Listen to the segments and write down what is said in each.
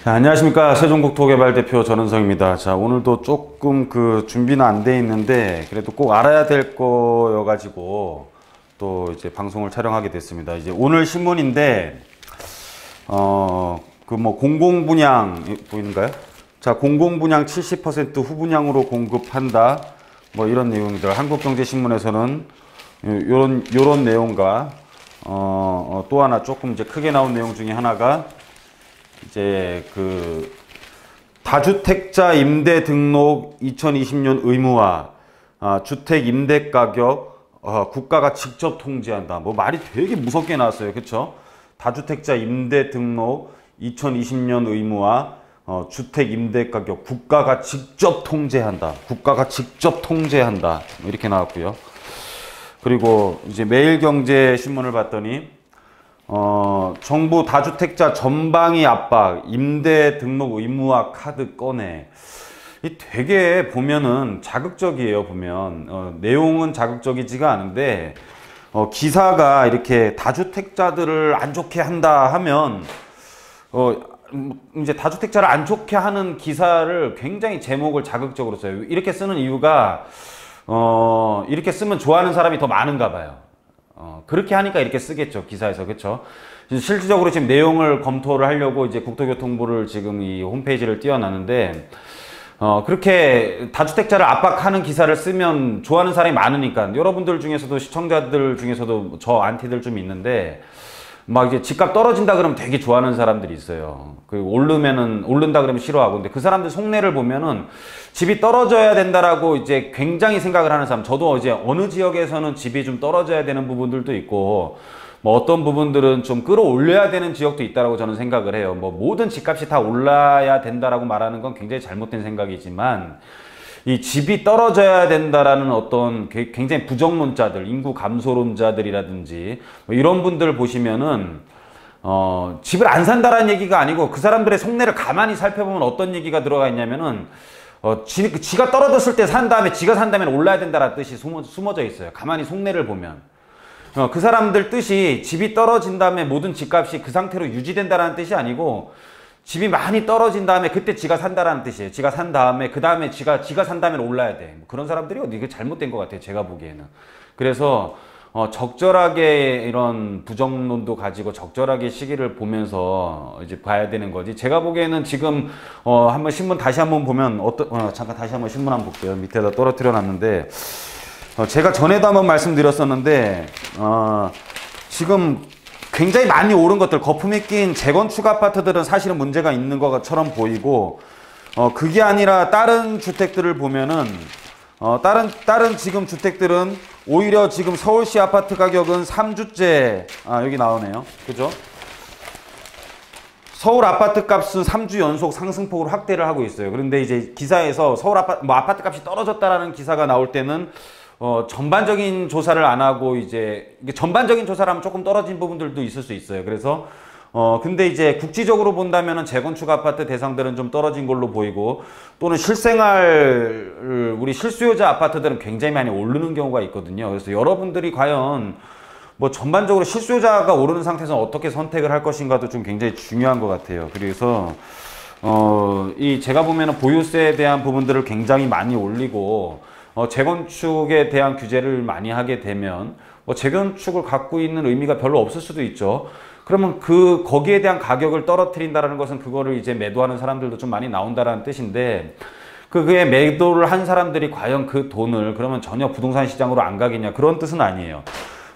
자, 안녕하십니까. 세종국토개발 대표 전은성입니다. 자, 오늘도 조금 준비는 안 돼 있는데 그래도 꼭 알아야 될 거여가지고 또 이제 방송을 촬영하게 됐습니다. 이제 오늘 신문인데 공공분양 보이는가요? 자, 공공분양 70% 후분양으로 공급한다. 뭐 이런 내용들. 한국경제신문에서는 요런 내용과 또 하나 조금 이제 크게 나온 내용 중에 하나가 이제 다주택자 임대 등록 2020년 의무화, 주택 임대 가격 국가가 직접 통제한다. 뭐 말이 되게 무섭게 나왔어요. 그렇죠? 다주택자 임대 등록 2020년 의무화, 주택 임대 가격 국가가 직접 통제한다. 국가가 직접 통제한다. 이렇게 나왔고요. 그리고 이제 매일경제신문을 봤더니 정부 다주택자 전방위 압박, 임대 등록 의무화 카드 꺼내. 이 되게 보면은 자극적이에요. 보면 내용은 자극적이지가 않은데 기사가 이렇게 다주택자들을 안 좋게 한다 하면 이제 다주택자를 안 좋게 하는 기사를 굉장히 제목을 자극적으로 써요. 이렇게 쓰는 이유가 이렇게 쓰면 좋아하는 사람이 더 많은가 봐요. 그렇게 하니까 이렇게 쓰겠죠, 기사에서. 그렇죠? 실질적으로 지금 내용을 검토를 하려고 이제 국토교통부를 지금 이 홈페이지를 띄워놨는데 그렇게 다주택자를 압박하는 기사를 쓰면 좋아하는 사람이 많으니까, 여러분들 중에서도, 시청자들 중에서도 저 안티들 좀 있는데 막 이제 집값 떨어진다 그러면 되게 좋아하는 사람들이 있어요. 오른다 그러면 싫어하고. 근데 그 사람들 속내를 보면은 집이 떨어져야 된다라고 이제 굉장히 생각을 하는 사람. 저도 이제 어느 지역에서는 집이 좀 떨어져야 되는 부분들도 있고, 뭐 어떤 부분들은 좀 끌어올려야 되는 지역도 있다라고 저는 생각을 해요. 뭐 모든 집값이 다 올라야 된다라고 말하는 건 굉장히 잘못된 생각이지만, 이 집이 떨어져야 된다라는 어떤 굉장히 부정론자들, 인구 감소론자들이라든지 뭐 이런 분들 보시면은 집을 안 산다라는 얘기가 아니고, 그 사람들의 속내를 가만히 살펴보면 어떤 얘기가 들어가 있냐면은 지가 떨어졌을 때 산 다음에, 지가 산 다음에 올라야 된다라는 뜻이 숨어져 있어요. 가만히 속내를 보면 그 사람들 뜻이 집이 떨어진 다음에 모든 집값이 그 상태로 유지된다라는 뜻이 아니고, 집이 많이 떨어진 다음에 그때 지가 산다라는 뜻이에요. 지가 산 다음에 그 다음에 지가 산 다음에 올라야 돼. 뭐 그런 사람들이 이게 잘못된 것 같아요, 제가 보기에는. 그래서 적절하게 이런 부정론도 가지고 적절하게 시기를 보면서 이제 봐야 되는 거지. 제가 보기에는 지금 한번 신문 다시 한번 보면 잠깐 다시 한번 신문 한번 볼게요. 밑에다 떨어뜨려 놨는데 제가 전에도 한번 말씀드렸었는데 지금 굉장히 많이 오른 것들, 거품이 낀 재건축 아파트들은 사실은 문제가 있는 것처럼 보이고, 그게 아니라 다른 주택들을 보면은 다른 지금 주택들은 오히려 지금 서울시 아파트 가격은 3주째 여기 나오네요. 그죠? 서울 아파트 값은 3주 연속 상승폭으로 확대를 하고 있어요. 그런데 이제 기사에서 서울 아파트 값이 떨어졌다라는 기사가 나올 때는 전반적인 조사를 안 하고, 이제 전반적인 조사를 하면 조금 떨어진 부분들도 있을 수 있어요. 그래서 근데 이제 국지적으로 본다면은 재건축 아파트 대상들은 좀 떨어진 걸로 보이고, 또는 우리 실수요자 아파트들은 굉장히 많이 오르는 경우가 있거든요. 그래서 여러분들이 과연 뭐 전반적으로 실수요자가 오르는 상태에서 어떻게 선택을 할 것인가도 좀 굉장히 중요한 것 같아요. 그래서 제가 보면은 보유세에 대한 부분들을 굉장히 많이 올리고, 재건축에 대한 규제를 많이 하게 되면 재건축을 갖고 있는 의미가 별로 없을 수도 있죠. 그러면 거기에 대한 가격을 떨어뜨린다는 것은 그거를 이제 매도하는 사람들도 좀 많이 나온다라는 뜻인데, 그게 매도를 한 사람들이 과연 그 돈을 그러면 전혀 부동산 시장으로 안 가겠냐, 그런 뜻은 아니에요.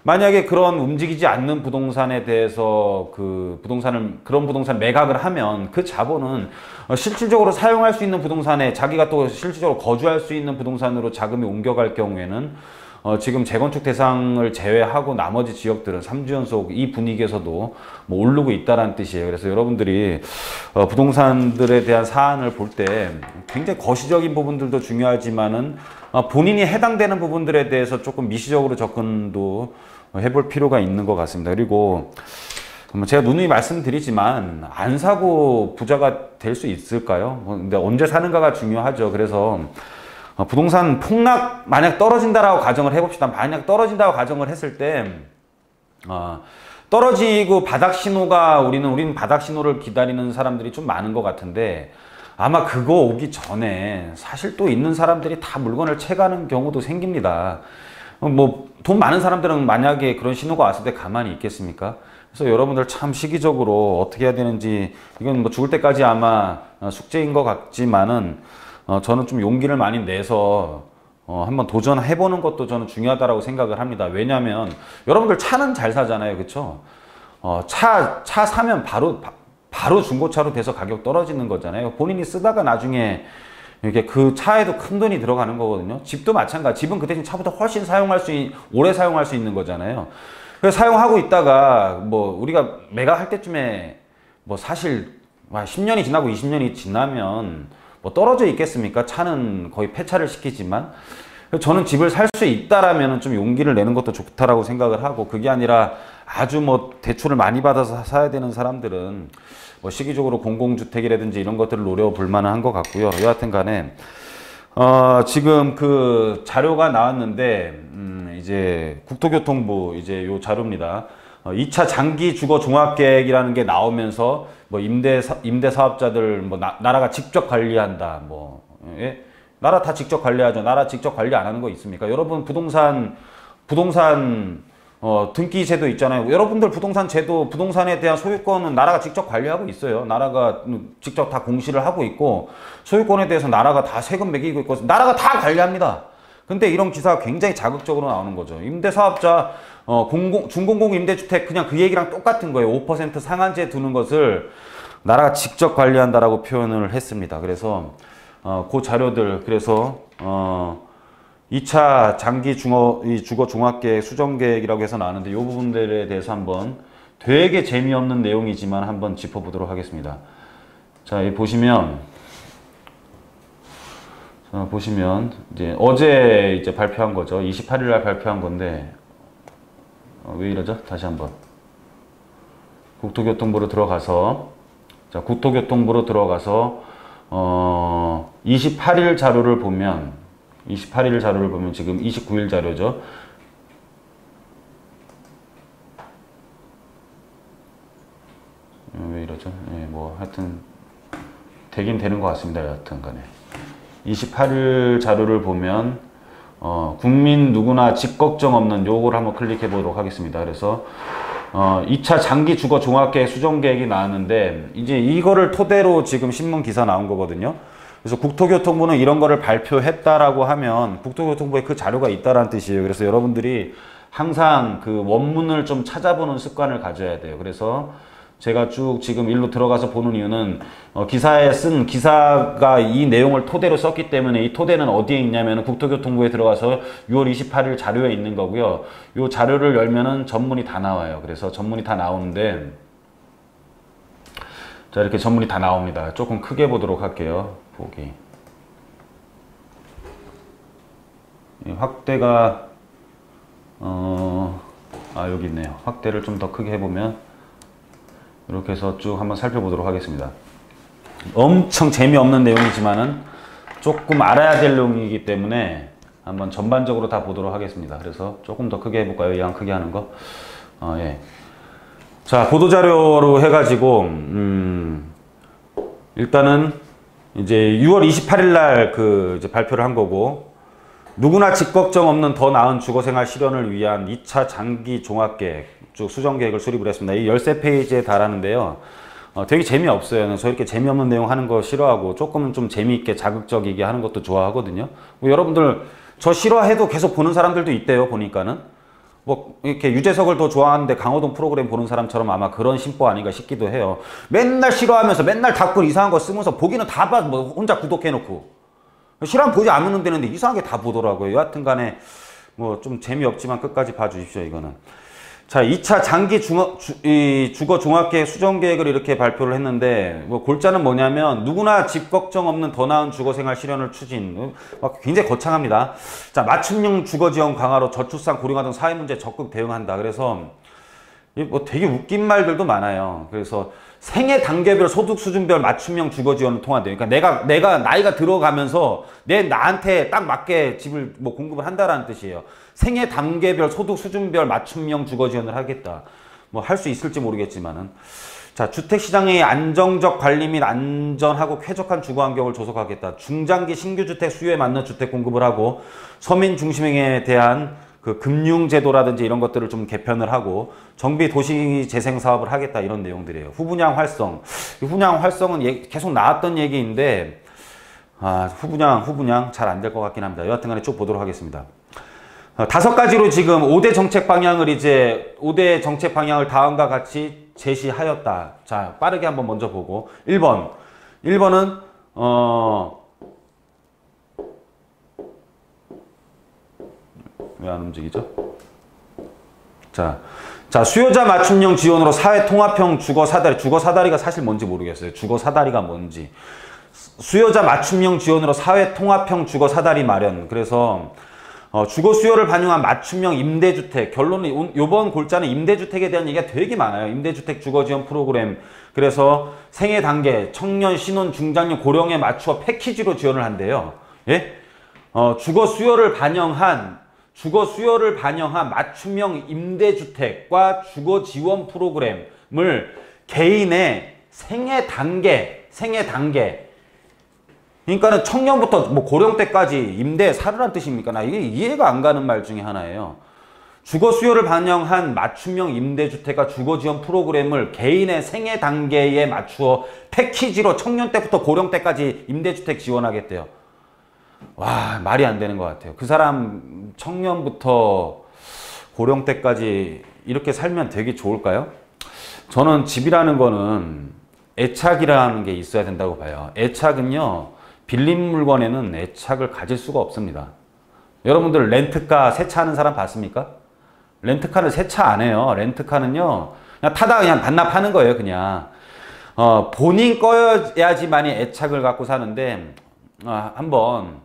만약에 그런 움직이지 않는 부동산에 대해서 그런 부동산 매각을 하면 그 자본은 실질적으로 사용할 수 있는 부동산에, 자기가 또 실질적으로 거주할 수 있는 부동산으로 자금이 옮겨갈 경우에는 지금 재건축 대상을 제외하고 나머지 지역들은 3주 연속 이 분위기에서도 뭐 오르고 있다는 뜻이에요. 그래서 여러분들이 부동산들에 대한 사안을 볼 때 굉장히 거시적인 부분들도 중요하지만은 본인이 해당되는 부분들에 대해서 조금 미시적으로 접근도 해볼 필요가 있는 것 같습니다. 그리고 제가 누누이 말씀드리지만 안 사고 부자가 될 수 있을까요? 근데 언제 사는가가 중요하죠. 그래서 부동산 폭락 만약 떨어진다라고 가정을 해봅시다. 만약 떨어진다고 가정을 했을 때 떨어지고 바닥 신호가 우리는 바닥 신호를 기다리는 사람들이 좀 많은 것 같은데 아마 그거 오기 전에 사실 또 있는 사람들이 다 물건을 채가는 경우도 생깁니다. 뭐 돈 많은 사람들은 만약에 그런 신호가 왔을 때 가만히 있겠습니까? 그래서 여러분들 참 시기적으로 어떻게 해야 되는지 이건 뭐 죽을 때까지 아마 숙제인 것 같지만은 저는 좀 용기를 많이 내서 한번 도전해보는 것도 저는 중요하다고 생각을 합니다. 왜냐하면 여러분들 차는 잘 사잖아요, 그렇죠? 차 사면 바로 중고차로 돼서 가격 떨어지는 거잖아요. 본인이 쓰다가 나중에 이렇게 그 차에도 큰 돈이 들어가는 거거든요. 집도 마찬가지. 집은 그 대신 차보다 훨씬 오래 사용할 수 있는 거잖아요. 그래서 사용하고 있다가 뭐 우리가 매각할 때쯤에 뭐 사실 10년이 지나고 20년이 지나면 뭐 떨어져 있겠습니까? 차는 거의 폐차를 시키지만 저는 집을 살 수 있다라면 좀 용기를 내는 것도 좋다라고 생각을 하고 그게 아니라 아주 뭐 대출을 많이 받아서 사야 되는 사람들은 뭐 시기적으로 공공주택이라든지 이런 것들을 노려볼 만한 것 같고요. 여하튼 간에 지금 그 자료가 나왔는데 이제 국토교통부 이제 요 자료입니다. 2차 장기 주거 종합계획이라는 게 나오면서 뭐 임대 사업자들 뭐 나라가 직접 관리한다. 뭐 예? 나라 다 직접 관리하죠. 나라 직접 관리 안 하는 거 있습니까? 여러분 부동산 등기제도 있잖아요. 여러분들 부동산에 대한 소유권은 나라가 직접 관리하고 있어요. 나라가 직접 다 공시를 하고 있고 소유권에 대해서 나라가 다 세금 매기고 있고 나라가 다 관리합니다. 근데 이런 기사가 굉장히 자극적으로 나오는 거죠. 임대사업자 중공공 임대주택 그냥 그 얘기랑 똑같은 거예요. 5% 상한제 두는 것을 나라가 직접 관리한다라고 표현을 했습니다. 그래서 그 자료들 그래서 2차 장기 주거 종합계획 수정계획이라고 해서 나왔는데 이 부분들에 대해서 한번 되게 재미없는 내용이지만 한번 짚어보도록 하겠습니다. 자, 여기 보시면 이제 어제 이제 발표한 거죠. 28일 날 발표한 건데 왜 이러죠? 다시 한번 국토교통부로 들어가서 28일 자료를 보면 지금 29일 자료죠. 왜 이러죠? 예, 뭐 하여튼 되긴 되는 것 같습니다. 여하튼 간에 28일 자료를 보면 국민 누구나 집 걱정 없는 요거를 한번 클릭해 보도록 하겠습니다. 그래서 2차 장기 주거 종합계획 수정계획이 나왔는데 이제 이거를 토대로 지금 신문 기사 나온 거거든요. 그래서 국토교통부는 이런 거를 발표했다라고 하면 국토교통부에 그 자료가 있다라는 뜻이에요. 그래서 여러분들이 항상 그 원문을 좀 찾아보는 습관을 가져야 돼요. 그래서 제가 쭉 지금 일로 들어가서 보는 이유는 기사에 쓴 기사가 이 내용을 토대로 썼기 때문에 이 토대는 어디에 있냐면 국토교통부에 들어가서 6월 28일 자료에 있는 거고요. 이 자료를 열면은 전문이 다 나와요. 그래서 전문이 다 나오는데 자, 이렇게 전문이 다 나옵니다. 조금 크게 보도록 할게요. 보기. 확대가 여기 있네요. 확대를 좀 더 크게 해보면 이렇게 해서 쭉 한번 살펴보도록 하겠습니다. 엄청 재미없는 내용이지만은 조금 알아야 될 내용이기 때문에 한번 전반적으로 다 보도록 하겠습니다. 그래서 조금 더 크게 해볼까요? 이왕 크게 하는 거. 예. 자, 보도자료로 해가지고 일단은 이제 6월 28일 날 이제 발표를 한 거고 누구나 집 걱정 없는 더 나은 주거생활 실현을 위한 2차 장기 종합계획 쭉 수정계획을 수립을 했습니다. 이 13페이지에 달하는데요. 되게 재미없어요. 저 이렇게 재미없는 내용 하는 거 싫어하고 조금은 좀 재미있게 자극적이게 하는 것도 좋아하거든요. 뭐 여러분들 저 싫어해도 계속 보는 사람들도 있대요. 보니까는. 뭐 이렇게 유재석을 더 좋아하는데 강호동 프로그램 보는 사람처럼 아마 그런 심보 아닌가 싶기도 해요. 맨날 싫어하면서 맨날 댓글 이상한 거 쓰면서 보기는 다 봐. 뭐 혼자 구독해놓고. 싫어하면 보지 않으면 되는데 이상하게 다 보더라고요. 여하튼 간에 뭐 좀 재미없지만 끝까지 봐주십시오. 이거는. 자, 2차 장기 주거 종합계획 수정계획을 이렇게 발표를 했는데 뭐 골자는 뭐냐면 누구나 집 걱정 없는 더 나은 주거생활 실현을 추진. 굉장히 거창합니다. 자, 맞춤형 주거지원 강화로 저출산 고령화 등 사회문제 적극 대응한다. 그래서 뭐 되게 웃긴 말들도 많아요. 그래서 생애 단계별 소득 수준별 맞춤형 주거 지원을 통한대요. 그러니까 내가 나이가 들어가면서 나한테 딱 맞게 집을 뭐 공급을 한다라는 뜻이에요. 생애 단계별 소득 수준별 맞춤형 주거 지원을 하겠다. 뭐 할 수 있을지 모르겠지만은. 자, 주택시장의 안정적 관리 및 안전하고 쾌적한 주거 환경을 조성하겠다. 중장기 신규주택 수요에 맞는 주택 공급을 하고 서민 중심에 대한 그 금융제도라든지 이런 것들을 좀 개편을 하고 정비 도시 재생 사업을 하겠다 이런 내용들이에요. 후분양 활성. 후분양 활성은 계속 나왔던 얘기인데 후분양 잘 안 될 것 같긴 합니다. 여하튼간에 쭉 보도록 하겠습니다. 5가지로 지금 5대 정책 방향을 다음과 같이 제시하였다. 자, 빠르게 한번 먼저 보고 1번은 왜 안 움직이죠? 자, 수요자 맞춤형 지원으로 사회 통합형 주거 사다리가 사실 뭔지 모르겠어요. 주거 사다리가 뭔지. 수요자 맞춤형 지원으로 사회 통합형 주거 사다리 마련. 그래서 주거 수요를 반영한 맞춤형 임대주택. 결론은 요번 골자는 임대주택에 대한 얘기가 되게 많아요. 임대주택 주거지원 프로그램. 그래서 생애 단계, 청년, 신혼, 중장년, 고령에 맞추어 패키지로 지원을 한대요. 예? 주거 수요를 반영한 맞춤형 임대주택과 주거 지원 프로그램을 개인의 생애 단계 그러니까는 청년부터 뭐 고령 때까지 임대에 살으란 뜻입니까? 나 이게 이해가 안 가는 말 중에 하나예요. 주거 수요를 반영한 맞춤형 임대주택과 주거 지원 프로그램을 개인의 생애 단계에 맞추어 패키지로 청년 때부터 고령 때까지 임대주택 지원하겠대요. 와, 말이 안 되는 것 같아요. 그 사람 청년부터 고령 때까지 이렇게 살면 되게 좋을까요? 저는 집이라는 거는 애착이라는 게 있어야 된다고 봐요. 애착은요, 빌린 물건에는 애착을 가질 수가 없습니다. 여러분들 렌트카 세차하는 사람 봤습니까? 렌트카를 세차 안 해요. 렌트카는요, 그냥 타다가 그냥 반납하는 거예요, 그냥. 본인 거여야지만이 애착을 갖고 사는데, 한번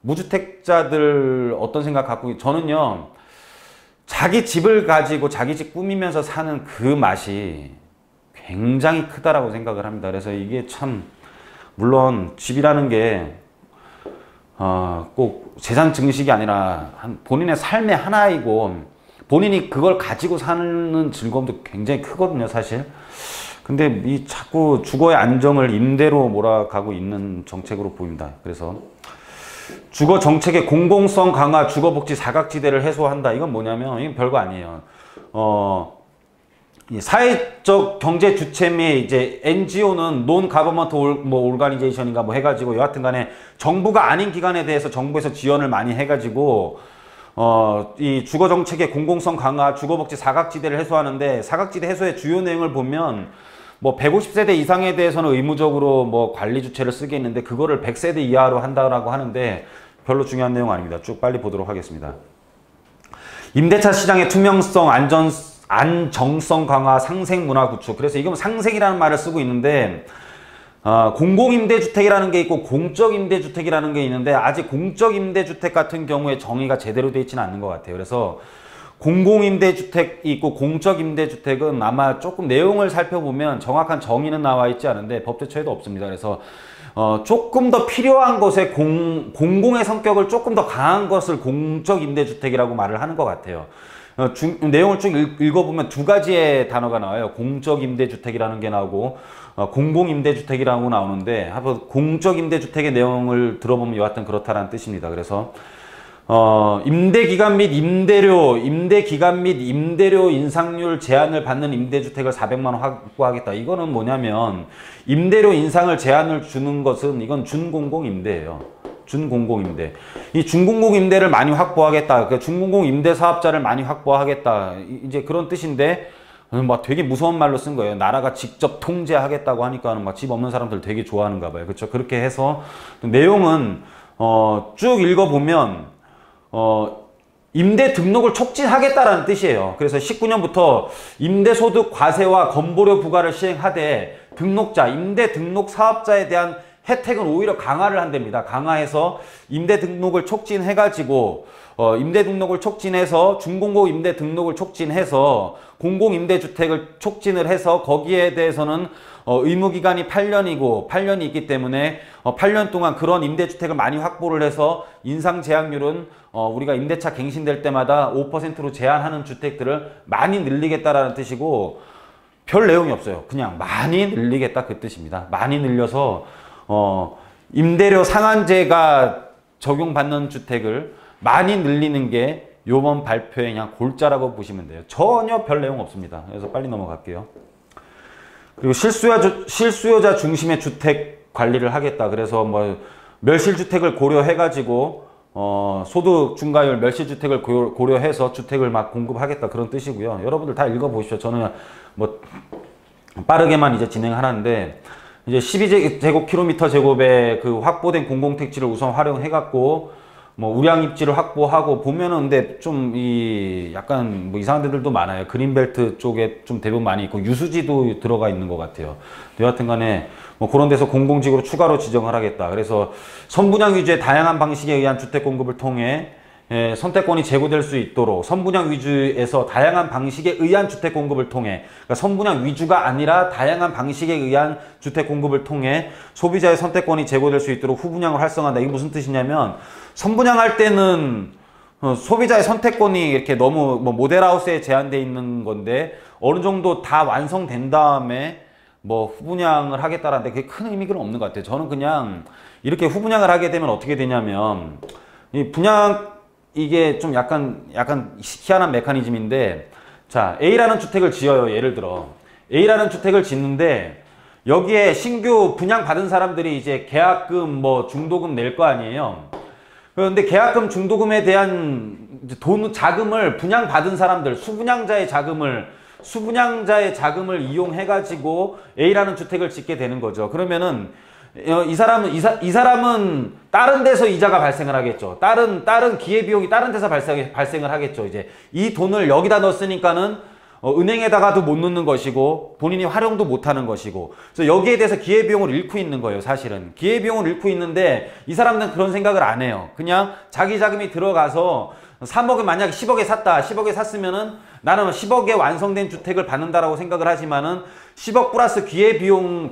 무주택자들 어떤 생각 갖고, 저는요, 자기 집을 가지고 자기 집 꾸미면서 사는 그 맛이 굉장히 크다라고 생각을 합니다. 그래서 이게 참, 물론 집이라는 게 꼭 재산 증식이 아니라 본인의 삶의 하나이고 본인이 그걸 가지고 사는 즐거움도 굉장히 크거든요, 사실. 근데 이 자꾸 주거의 안정을 임대로 몰아가고 있는 정책으로 보입니다. 그래서 주거 정책의 공공성 강화, 주거복지 사각지대를 해소한다. 이건 뭐냐면 이건 별거 아니에요. 사회적 경제 주체 및 이제 NGO는 논 가버먼트 오르가니제이션인가 뭐 해가지고 여하튼간에 정부가 아닌 기관에 대해서 정부에서 지원을 많이 해가지고 이 주거 정책의 공공성 강화, 주거복지 사각지대를 해소하는데, 사각지대 해소의 주요 내용을 보면 뭐 150세대 이상에 대해서는 의무적으로 뭐 관리 주체를 쓰겠는데 그거를 100세대 이하로 한다라고 하는데 별로 중요한 내용 아닙니다. 쭉 빨리 보도록 하겠습니다. 임대차 시장의 투명성, 안정성 강화, 상생 문화 구축. 그래서 이건 상생이라는 말을 쓰고 있는데 공공임대주택이라는 게 있고 공적임대주택이라는 게 있는데 아직 공적임대주택 같은 경우에 정의가 제대로 되어 있지는 않는 것 같아요. 그래서 공공임대주택이 있고 공적임대주택은 아마 조금 내용을 살펴보면 정확한 정의는 나와 있지 않은데 법제처에도 없습니다. 그래서 조금 더 필요한 것에 공공의 성격을 조금 더 강한 것을 공적임대주택이라고 말을 하는 것 같아요. 내용을 쭉 읽어보면 두 가지의 단어가 나와요. 공적임대주택이라는 게 나오고 공공임대주택이라고 나오는데 한번 공적임대주택의 내용을 들어보면 여하튼 그렇다라는 뜻입니다. 그래서 임대기간 및 임대료 인상률 제한을 받는 임대주택을 400만 원 확보하겠다. 이거는 뭐냐면 임대료 인상을 제한을 주는 것은 이건 준공공임대예요. 준공공임대. 이 준공공임대를 많이 확보하겠다. 그 준공공임대 사업자를 많이 확보하겠다. 이제 그런 뜻인데 막 되게 무서운 말로 쓴 거예요. 나라가 직접 통제하겠다고 하니까는 막 집 없는 사람들 되게 좋아하는가 봐요. 그렇죠? 그렇게 해서 내용은 쭉 읽어보면 임대 등록을 촉진하겠다라는 뜻이에요. 그래서 19년부터 임대소득 과세와 건보료 부과를 시행하되 등록자, 임대 등록 사업자에 대한 혜택은 오히려 강화를 한답니다. 강화해서 임대 등록을 촉진해가지고 임대 등록을 촉진해서 중공고 임대 등록을 촉진해서 공공임대주택을 촉진을 해서 거기에 대해서는 의무기간이 8년이고 8년이 있기 때문에 8년 동안 그런 임대주택을 많이 확보를 해서 인상제한율은 우리가 임대차 갱신될 때마다 5%로 제한하는 주택들을 많이 늘리겠다라는 뜻이고 별 내용이 없어요. 그냥 많이 늘리겠다 그 뜻입니다. 많이 늘려서 임대료 상한제가 적용받는 주택을 많이 늘리는 게 요번 발표의 그냥 골자라고 보시면 돼요. 전혀 별 내용 없습니다. 그래서 빨리 넘어갈게요. 그리고 실수요자 중심의 주택 관리를 하겠다. 그래서 뭐 멸실주택을 고려해가지고 소득 중과율 멸실주택을 고려해서 주택을 막 공급하겠다 그런 뜻이고요. 여러분들 다 읽어보십시오. 저는 뭐 빠르게만 이제 진행하는데 이제 12제곱킬로미터 제곱의 그 확보된 공공택지를 우선 활용해갖고 뭐 우량 입지를 확보하고 보면은 근데 좀 약간 뭐 이상한 데들도 많아요. 그린벨트 쪽에 좀 대부분 많이 있고 유수지도 들어가 있는 것 같아요. 여하튼 간에 뭐 그런 데서 공공지구로 추가로 지정을 하겠다. 그래서 선분양 위주의 다양한 방식에 의한 주택 공급을 통해 선택권이 제고될 수 있도록 선분양 위주에서 다양한 방식에 의한 주택 공급을 통해 그러니까 선분양 위주가 아니라 다양한 방식에 의한 주택 공급을 통해 소비자의 선택권이 제고될 수 있도록 후분양을 활성화한다. 이게 무슨 뜻이냐면 선분양할 때는 소비자의 선택권이 이렇게 너무 뭐 모델하우스에 제한되어 있는 건데 어느 정도 다 완성된 다음에 뭐 후분양을 하겠다라는데 그게 큰 의미는 없는 것 같아요. 저는 그냥 이렇게 후분양을 하게 되면 어떻게 되냐면 이 분양 이게 좀 약간 희한한 메커니즘인데 자 A라는 주택을 지어요. 예를 들어 A라는 주택을 짓는데 여기에 신규 분양받은 사람들이 이제 계약금 뭐 중도금 낼 거 아니에요. 그런데 계약금 중도금에 대한 자금을 분양받은 사람들 수분양자의 자금을 이용해 가지고 A라는 주택을 짓게 되는 거죠. 그러면은 이 사람은 다른 데서 이자가 발생을 하겠죠. 다른 기회비용이 다른 데서 발생을 하겠죠. 이제 이 돈을 여기다 넣었으니까는 은행에다가도 못 넣는 것이고 본인이 활용도 못 하는 것이고 그래서 여기에 대해서 기회비용을 잃고 있는 거예요. 사실은 기회비용을 잃고 있는데 이 사람들은 그런 생각을 안 해요. 그냥 자기 자금이 들어가서 3억을 만약에 10억에 샀다. 10억에 샀으면은 나는 10억에 완성된 주택을 받는다라고 생각을 하지만은 10억 플러스 기회비용이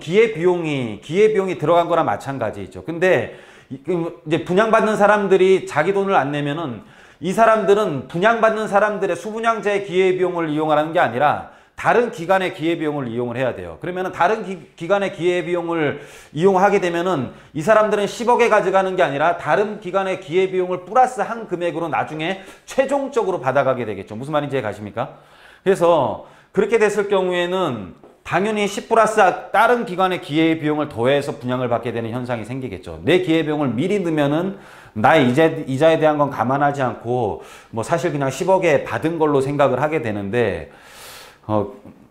들어간 거랑 마찬가지죠. 근데 이제 분양받는 사람들이 자기 돈을 안 내면은 이 사람들은 분양받는 사람들의 수분양자의 기회비용을 이용하는 게 아니라 다른 기관의 기회비용을 이용을 해야 돼요. 그러면은 다른 기관의 기회비용을 이용하게 되면은 이 사람들은 10억에 가져가는 게 아니라 다른 기관의 기회비용을 플러스 한 금액으로 나중에 최종적으로 받아가게 되겠죠. 무슨 말인지 가십니까? 그래서 그렇게 됐을 경우에는 당연히 10 플러스 다른 기관의 기회비용을 더해서 분양을 받게 되는 현상이 생기겠죠. 내 기회비용을 미리 넣으면은 나의 이자에 대한 건 감안하지 않고 뭐 사실 그냥 10억에 받은 걸로 생각을 하게 되는데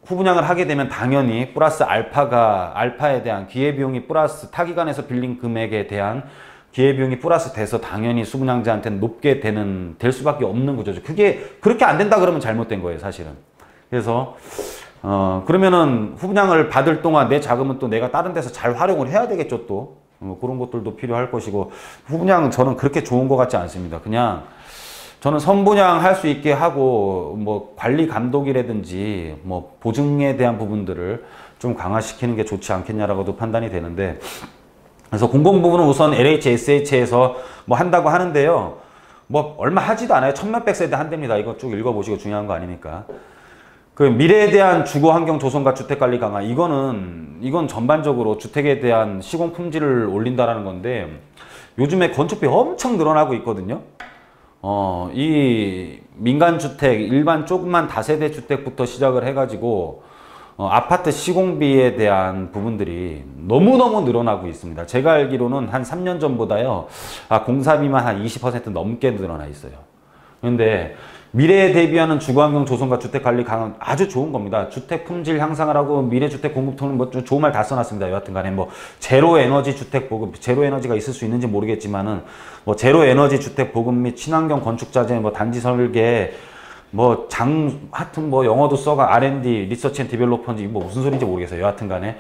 후분양을 하게 되면 당연히 플러스 알파에 대한 기회비용이 플러스 타기관에서 빌린 금액에 대한 기회비용이 플러스 돼서 당연히 수분양자한테는 높게 될 수밖에 없는 구조죠. 그게 그렇게 안 된다 그러면 잘못된 거예요, 사실은. 그래서 그러면은 후분양을 받을 동안 내 자금은 또 내가 다른 데서 잘 활용을 해야 되겠죠, 또. 그런 것들도 필요할 것이고 후분양은 저는 그렇게 좋은 것 같지 않습니다. 그냥 저는 선분양 할 수 있게 하고 뭐 관리 감독이라든지 뭐 보증에 대한 부분들을 좀 강화시키는 게 좋지 않겠냐라고도 판단이 되는데 그래서 공공 부분은 우선 LH, SH에서 뭐 한다고 하는데요. 뭐 얼마 하지도 않아요. 천몇백 세대 한답니다. 이거 쭉 읽어보시고 중요한 거 아니니까. 그 미래에 대한 주거 환경 조성과 주택 관리 강화 이건 전반적으로 주택에 대한 시공 품질을 올린다라는 건데 요즘에 건축비 엄청 늘어나고 있거든요. 이 민간주택, 일반 조그만 다세대 주택부터 시작을 해가지고 아파트 시공비에 대한 부분들이 너무너무 늘어나고 있습니다. 제가 알기로는 한 3년 전보다요, 공사비만 한 20% 넘게 늘어나 있어요. 그런데 미래에 대비하는 주거환경 조성과 주택관리 강화 아주 좋은 겁니다. 주택 품질 향상을 하고 미래주택 공급통은 뭐 좀 좋은 말 다 써놨습니다. 여하튼 간에 뭐 제로 에너지 주택 보급, 제로 에너지가 있을 수 있는지 모르겠지만은 뭐 제로 에너지 주택 보급 및 친환경 건축 자재, 뭐 단지 설계, 뭐 하여튼 뭐 영어도 써가 R&D, 리서치 앤 디벨로퍼인지 뭐 무슨 소리인지 모르겠어요. 여하튼 간에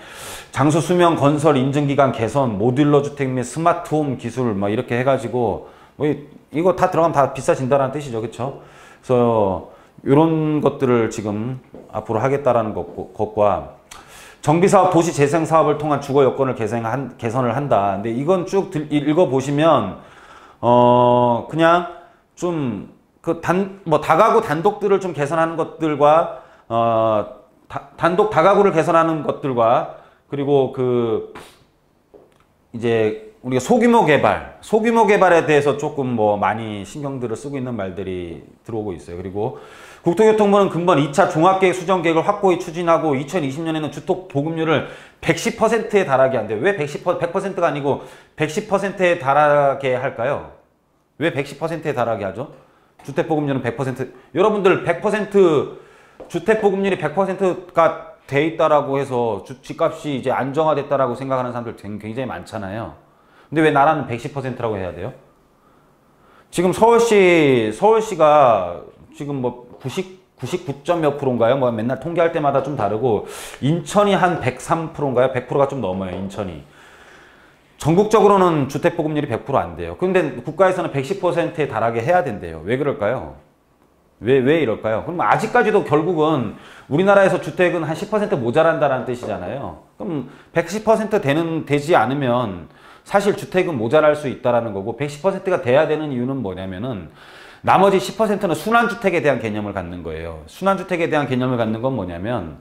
장수 수명 건설 인증기간 개선 모듈러 주택 및 스마트홈 기술 막 이렇게 해가지고 뭐 이거 다 들어가면 다 비싸진다라는 뜻이죠. 그쵸? 그래서 이런 것들을 지금 앞으로 하겠다라는 것과 정비사업 도시재생사업을 통한 주거 여건을 개선을 한다. 근데 이건 쭉 읽어보시면 그냥 좀 뭐 다가구 단독들을 좀 개선하는 것들과 단독 다가구를 개선하는 것들과 그리고 이제 우리가 소규모 개발에 대해서 조금 뭐 많이 신경들을 쓰고 있는 말들이 들어오고 있어요. 그리고 국토교통부는 근본 2차 종합계획 수정계획을 확고히 추진하고 2020년에는 주택 보급률을 110%에 달하게 한대요. 왜 100%가 아니고 110%에 달하게 할까요? 왜 110%에 달하게 하죠? 주택보급률은 100%, 여러분들 100% 주택보급률이 100%가 돼 있다라고 해서 집값이 이제 안정화됐다라고 생각하는 사람들 굉장히 많잖아요. 근데 왜 나라는 110%라고 해야 돼요? 지금 서울시가 지금 뭐 99점 몇 프로인가요? 뭐 맨날 통계할 때마다 좀 다르고, 인천이 한 103%인가요? 100%가 좀 넘어요, 인천이. 전국적으로는 주택보급률이 100% 안 돼요. 근데 국가에서는 110%에 달하게 해야 된대요. 왜 그럴까요? 왜 이럴까요? 그럼 아직까지도 결국은 우리나라에서 주택은 한 10% 모자란다는 뜻이잖아요. 그럼 110% 되지 않으면 사실 주택은 모자랄 수 있다는 거고, 110%가 돼야 되는 이유는 뭐냐면은 나머지 10%는 순환주택에 대한 개념을 갖는 거예요. 순환주택에 대한 개념을 갖는 건 뭐냐면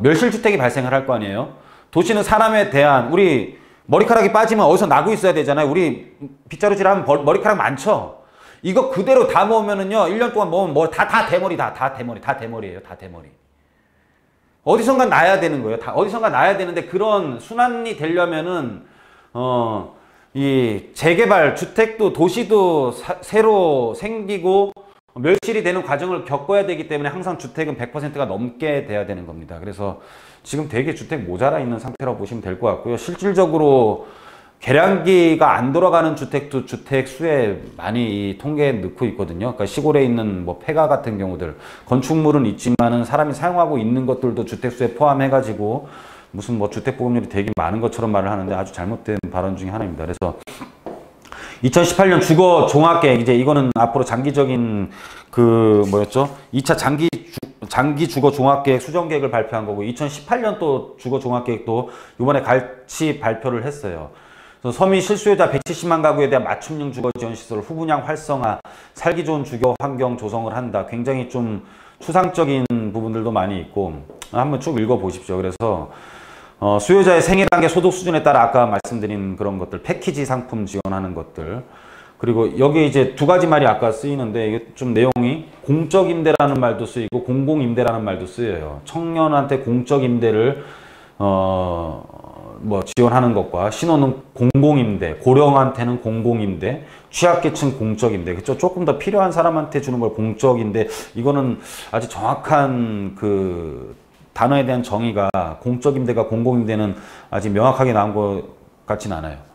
멸실주택이 발생을 할 거 아니에요. 도시는 사람에 대한, 우리 머리카락이 빠지면 어디서 나고 있어야 되잖아요. 우리 빗자루질 하면 머리카락 많죠. 이거 그대로 다 모으면은요, 1년 동안 모으면 다 대머리예요. 다 대머리. 어디선가 나야 되는 거예요. 어디선가 나야 되는데, 그런 순환이 되려면은 이 재개발, 주택도 도시도 새로 생기고 멸실이 되는 과정을 겪어야 되기 때문에 항상 주택은 100%가 넘게 돼야 되는 겁니다. 그래서 지금 되게 주택 모자라 있는 상태라고 보시면 될 것 같고요. 실질적으로 계량기가 안 돌아가는 주택도 주택 수에 많이 통계에 넣고 있거든요. 그러니까 시골에 있는 뭐 폐가 같은 경우들, 건축물은 있지만은 사람이 사용하고 있는 것들도 주택 수에 포함해가지고 무슨 뭐 주택 보급률이 되게 많은 것처럼 말을 하는데 아주 잘못된 발언 중에 하나입니다. 그래서 2018년 주거 종합계획, 이제 이거는 앞으로 장기적인 2차 장기 주거 종합계획 수정계획을 발표한 거고, 2018년 또 주거 종합계획도 이번에 같이 발표를 했어요. 그래서 서민 실수요자 170만 가구에 대한 맞춤형 주거 지원 시설 후분양 활성화, 살기 좋은 주거 환경 조성을 한다. 굉장히 좀 추상적인 부분들도 많이 있고, 한번 쭉 읽어 보십시오. 그래서 수요자의 생애 단계 소득 수준에 따라 아까 말씀드린 그런 것들, 패키지 상품 지원하는 것들, 그리고 여기 이제 두 가지 말이 아까 쓰이는데, 이게 좀 내용이 공적 임대라는 말도 쓰이고 공공 임대라는 말도 쓰여요. 청년한테 공적 임대를 뭐 지원하는 것과, 신혼은 공공 임대, 고령한테는 공공 임대, 취약계층 공적 임대, 그쵸? 조금 더 필요한 사람한테 주는 걸 공적 임대. 이거는 아주 정확한 단어에 대한 정의가, 공적 임대가 공공 임대는 아직 명확하게 나온 것 같진 않아요.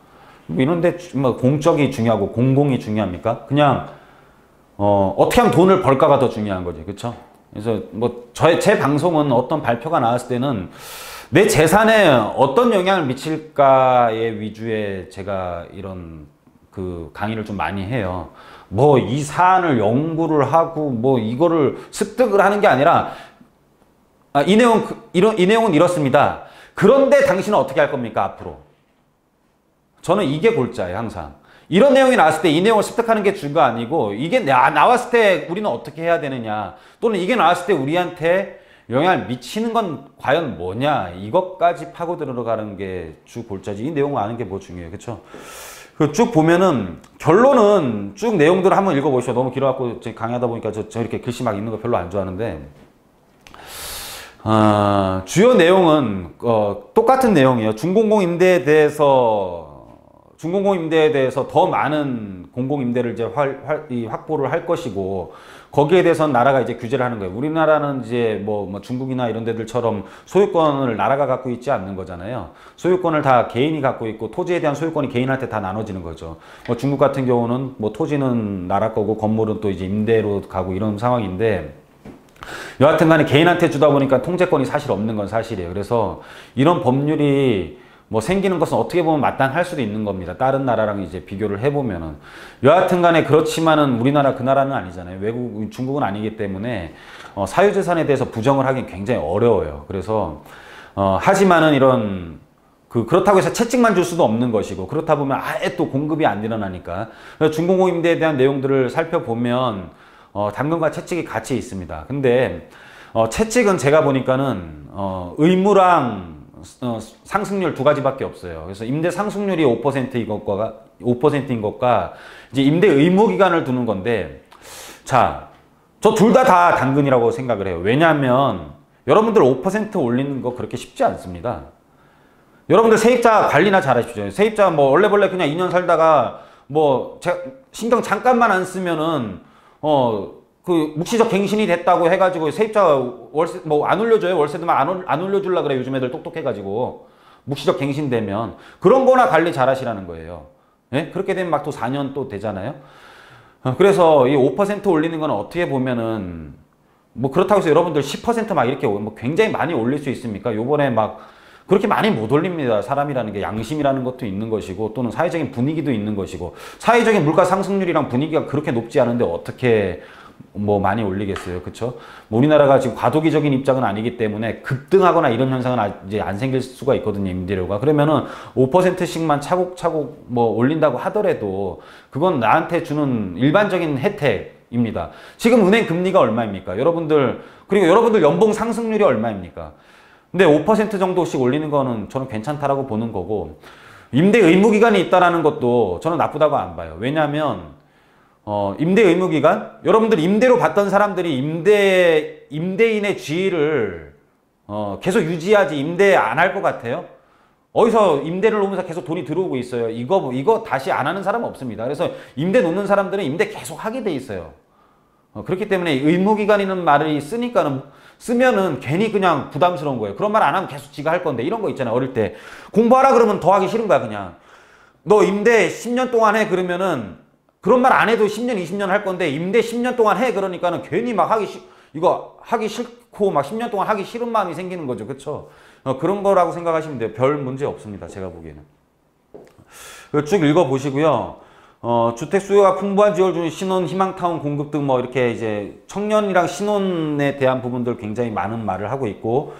이런데 뭐 공적이 중요하고 공공이 중요합니까? 그냥 어떻게 하면 돈을 벌까가 더 중요한 거지, 그렇죠? 그래서 뭐 제 방송은 어떤 발표가 나왔을 때는 내 재산에 어떤 영향을 미칠까의 위주에 제가 이런 강의를 좀 많이 해요. 뭐 이 사안을 연구를 하고 뭐 이거를 습득을 하는 게 아니라, 이 내용은 이렇습니다. 그런데 당신은 어떻게 할 겁니까, 앞으로? 저는 이게 골자예요, 항상. 이런 내용이 나왔을 때 이 내용을 습득하는 게 중요가 아니고, 이게 나왔을 때 우리는 어떻게 해야 되느냐, 또는 이게 나왔을 때 우리한테 영향을 미치는 건 과연 뭐냐, 이것까지 파고 들어가는 게 주 골자지. 이 내용을 아는 게 뭐 중요해요, 그쵸? 쭉 보면은 결론은 쭉 내용들을 한번 읽어보시죠. 너무 길어갖고 강의하다 보니까 저 이렇게 글씨 막 읽는 거 별로 안 좋아하는데, 주요 내용은 똑같은 내용이에요. 중공공 임대에 대해서 더 많은 공공임대를 이제 확보를 할 것이고, 거기에 대해서는 나라가 이제 규제를 하는 거예요. 우리나라는 이제 뭐 중국이나 이런 데들처럼 소유권을 나라가 갖고 있지 않는 거잖아요. 소유권을 다 개인이 갖고 있고 토지에 대한 소유권이 개인한테 다 나눠지는 거죠. 뭐 중국 같은 경우는 뭐 토지는 나라 거고 건물은 또 이제 임대로 가고 이런 상황인데, 여하튼 간에 개인한테 주다 보니까 통제권이 사실 없는 건 사실이에요. 그래서 이런 법률이 뭐 생기는 것은 어떻게 보면 마땅할 수도 있는 겁니다. 다른 나라랑 이제 비교를 해보면은. 여하튼 간에 그렇지만은 우리나라 그 나라는 아니잖아요. 외국, 중국은 아니기 때문에 사유재산에 대해서 부정을 하긴 굉장히 어려워요. 그래서 하지만은 이런 그렇다고 해서 채찍만 줄 수도 없는 것이고, 그렇다 보면 아예 또 공급이 안 일어나니까. 중공임대에 대한 내용들을 살펴보면 당근과 채찍이 같이 있습니다. 근데 채찍은 제가 보니까는 의무랑 상승률 두 가지밖에 없어요. 그래서 임대 상승률이 5%인 것과 이제 임대 의무 기간을 두는 건데, 자, 저 둘 다 당근이라고 생각을 해요. 왜냐하면 여러분들 5% 올리는 거 그렇게 쉽지 않습니다. 여러분들 세입자 관리나 잘하십시오. 세입자 뭐 원래벌레 그냥 2년 살다가 뭐 신경 잠깐만 안 쓰면은 그 묵시적 갱신이 됐다고 해가지고 세입자 월세 뭐 안 올려줘요. 월세도만 안 올려줄라 그래. 요즘 애들 똑똑해가지고 묵시적 갱신되면 그런 거나 관리 잘하시라는 거예요. 예? 그렇게 되면 막 또 4년 또 되잖아요. 그래서 이 5% 올리는 건 어떻게 보면은 뭐 그렇다고 해서 여러분들 10% 막 이렇게 뭐 굉장히 많이 올릴 수 있습니까? 요번에 막 그렇게 많이 못 올립니다. 사람이라는 게 양심이라는 것도 있는 것이고, 또는 사회적인 분위기도 있는 것이고, 사회적인 물가 상승률이랑 분위기가 그렇게 높지 않은데 어떻게 뭐 많이 올리겠어요. 그쵸? 뭐 우리나라가 지금 과도기적인 입장은 아니기 때문에 급등하거나 이런 현상은 이제 안 생길 수가 있거든요. 임대료가. 그러면은 5%씩만 차곡차곡 뭐 올린다고 하더라도 그건 나한테 주는 일반적인 혜택입니다. 지금 은행 금리가 얼마입니까? 그리고 여러분들 연봉 상승률이 얼마입니까? 근데 5% 정도씩 올리는 거는 저는 괜찮다라고 보는 거고, 임대 의무 기간이 있다라는 것도 저는 나쁘다고 안 봐요. 왜냐하면 임대 의무 기간? 여러분들 임대로 받던 사람들이 임대인의 지위를 계속 유지하지 임대 안 할 것 같아요? 어디서 임대를 놓으면서 계속 돈이 들어오고 있어요. 이거 다시 안 하는 사람은 없습니다. 그래서 임대 놓는 사람들은 임대 계속 하게 돼 있어요. 그렇기 때문에 의무기간이라는 말을 쓰면은 괜히 그냥 부담스러운 거예요. 그런 말 안 하면 계속 지가 할 건데, 이런 거 있잖아요. 어릴 때 공부하라 그러면 더 하기 싫은 거야. 그냥 너 임대 10년 동안 해 그러면은 그런 말 안 해도 10년 20년 할 건데, 임대 10년 동안 해 그러니까는 괜히 막 이거 하기 싫고 막 10년 동안 하기 싫은 마음이 생기는 거죠. 그쵸? 그런 거라고 생각하시면 돼요. 별 문제 없습니다. 제가 보기에는. 쭉 읽어보시고요. 주택 수요가 풍부한 지역을 준 신혼, 희망타운 공급 등 뭐 이렇게 이제 청년이랑 신혼에 대한 부분들 굉장히 많은 말을 하고 있고,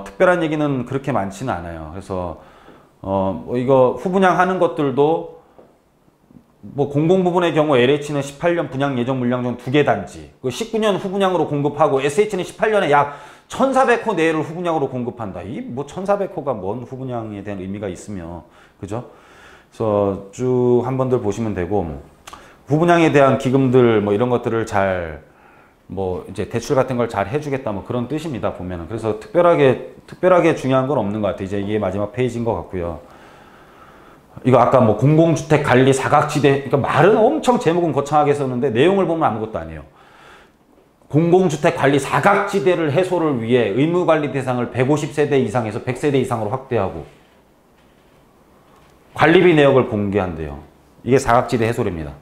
특별한 얘기는 그렇게 많지는 않아요. 그래서, 뭐 이거 후분양 하는 것들도 뭐 공공부분의 경우 LH는 18년 분양 예정 물량 중 2개 단지, 19년 후분양으로 공급하고, SH는 18년에 약 1,400호 내를 후분양으로 공급한다. 이 뭐 1,400호가 뭔 후분양에 대한 의미가 있으며, 그죠? 그래서 쭉 한번들 보시면 되고, 후분양에 대한 기금들 뭐 이런 것들을 잘 뭐 이제 대출 같은 걸 잘 해주겠다 뭐 그런 뜻입니다. 보면은. 그래서 특별하게 중요한 건 없는 것 같아요. 이제 이게 마지막 페이지인 것 같고요. 이거 아까 뭐 공공주택 관리 사각지대, 그러니까 말은 엄청 제목은 거창하게 썼는데 내용을 보면 아무것도 아니에요. 공공주택 관리 사각지대를 해소를 위해 의무관리 대상을 150세대 이상에서 100세대 이상으로 확대하고 관리비 내역을 공개한대요. 이게 사각지대 해소랍니다.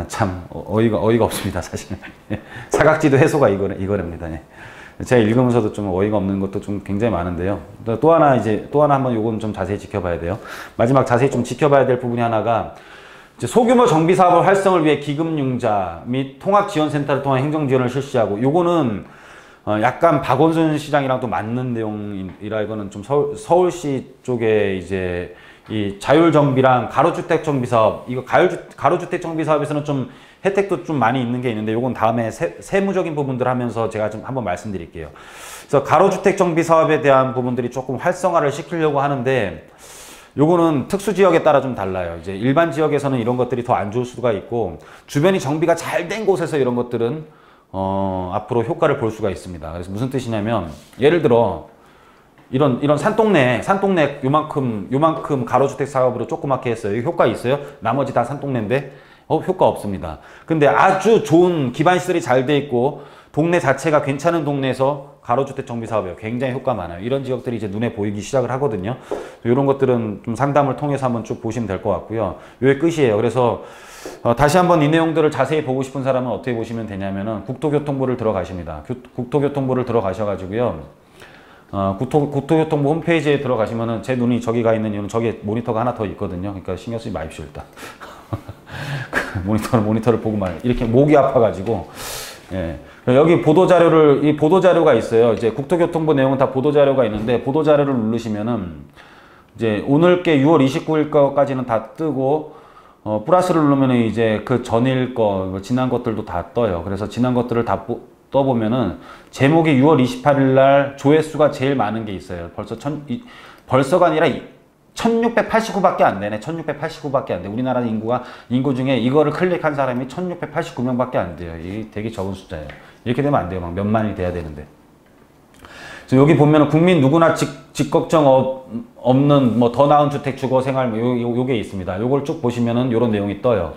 참 어이가 없습니다. 사실은. 사각지대 해소가 이거랍니다. 제가 읽으면서도 좀 어이가 없는 것도 좀 굉장히 많은데요. 또 하나 한번 요건 좀 자세히 지켜봐야 돼요. 마지막 자세히 좀 지켜봐야 될 부분이 하나가, 이제 소규모 정비 사업을 활성을 위해 기금융자 및 통합지원센터를 통한 행정지원을 실시하고, 요거는 약간 박원순 시장이랑 또 맞는 내용이라, 이거는 좀 서울시 쪽에 이제 이 자율정비랑 가로주택 정비 사업, 이거 가로주택 정비 사업에서는 좀 혜택도 좀 많이 있는 게 있는데, 요건 다음에 세무적인 부분들 하면서 제가 좀 한번 말씀드릴게요. 그래서 가로주택 정비 사업에 대한 부분들이 조금 활성화를 시키려고 하는데, 요거는 특수 지역에 따라 좀 달라요. 이제 일반 지역에서는 이런 것들이 더 안 좋을 수가 있고, 주변이 정비가 잘 된 곳에서 이런 것들은 앞으로 효과를 볼 수가 있습니다. 그래서 무슨 뜻이냐면, 예를 들어 이런 산동네 요만큼 가로주택 사업으로 조그맣게 했어요. 효과 있어요? 나머지 다 산동네인데 효과 없습니다. 근데 아주 좋은 기반시설이 잘 돼 있고 동네 자체가 괜찮은 동네에서 가로주택 정비 사업이에요. 굉장히 효과 많아요. 이런 지역들이 이제 눈에 보이기 시작을 하거든요. 이런 것들은 좀 상담을 통해서 한번 쭉 보시면 될 것 같고요. 이게 끝이에요. 그래서 다시 한번 이 내용들을 자세히 보고 싶은 사람은 어떻게 보시면 되냐면은 국토교통부를 들어가십니다. 국토교통부를 들어가셔가지고요. 국토교통부 홈페이지에 들어가시면은 제 눈이 저기 가 있는 이유는 저기에 모니터가 하나 더 있거든요. 그러니까 신경 쓰지 마십시오, 일단. 모니터를 보고 말 이렇게 목이 아파가지고. 예. 여기 보도자료를, 이 보도자료가 있어요. 이제 국토교통부 내용은 다 보도자료가 있는데, 보도자료를 누르시면은, 이제 오늘 게 6월 29일 거까지는 다 뜨고, 플러스를 누르면은 이제 그 전일 거, 지난 것들도 다 떠요. 그래서 지난 것들을 다 떠보면은, 제목이 6월 28일 날 조회수가 제일 많은 게 있어요. 벌써가 아니라 1689밖에 안 되네. 1689밖에 안 돼. 우리나라 인구 중에 이거를 클릭한 사람이 1689명밖에 안 돼요. 이게 되게 적은 숫자예요. 이렇게 되면 안 돼요. 막 몇만이 돼야 되는데. 그래서 여기 보면은 국민 누구나 집 걱정 없는 뭐 더 나은 주택 주거 생활 요게 있습니다. 요걸 쭉 보시면은 요런 내용이 떠요.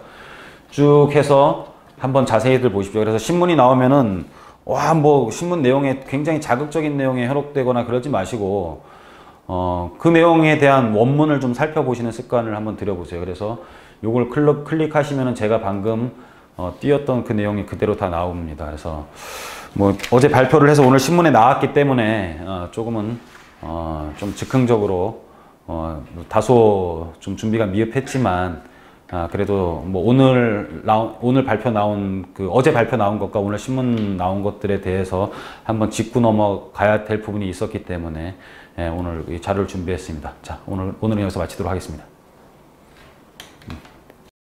쭉 해서 한번 자세히들 보십시오. 그래서 신문이 나오면은 와, 뭐 신문 내용에 굉장히 자극적인 내용에 현혹되거나 그러지 마시고 그 내용에 대한 원문을 좀 살펴보시는 습관을 한번 들여보세요. 그래서 요걸 클릭하시면은 제가 방금 띄웠던 그 내용이 그대로 다 나옵니다. 그래서 뭐 어제 발표를 해서 오늘 신문에 나왔기 때문에 조금은 좀 즉흥적으로 다소 좀 준비가 미흡했지만 그래도 뭐 오늘 발표 나온 어제 발표 나온 것과 오늘 신문 나온 것들에 대해서 한번 짚고 넘어가야 될 부분이 있었기 때문에 오늘 이 자료를 준비했습니다. 자, 오늘은 여기서 마치도록 하겠습니다.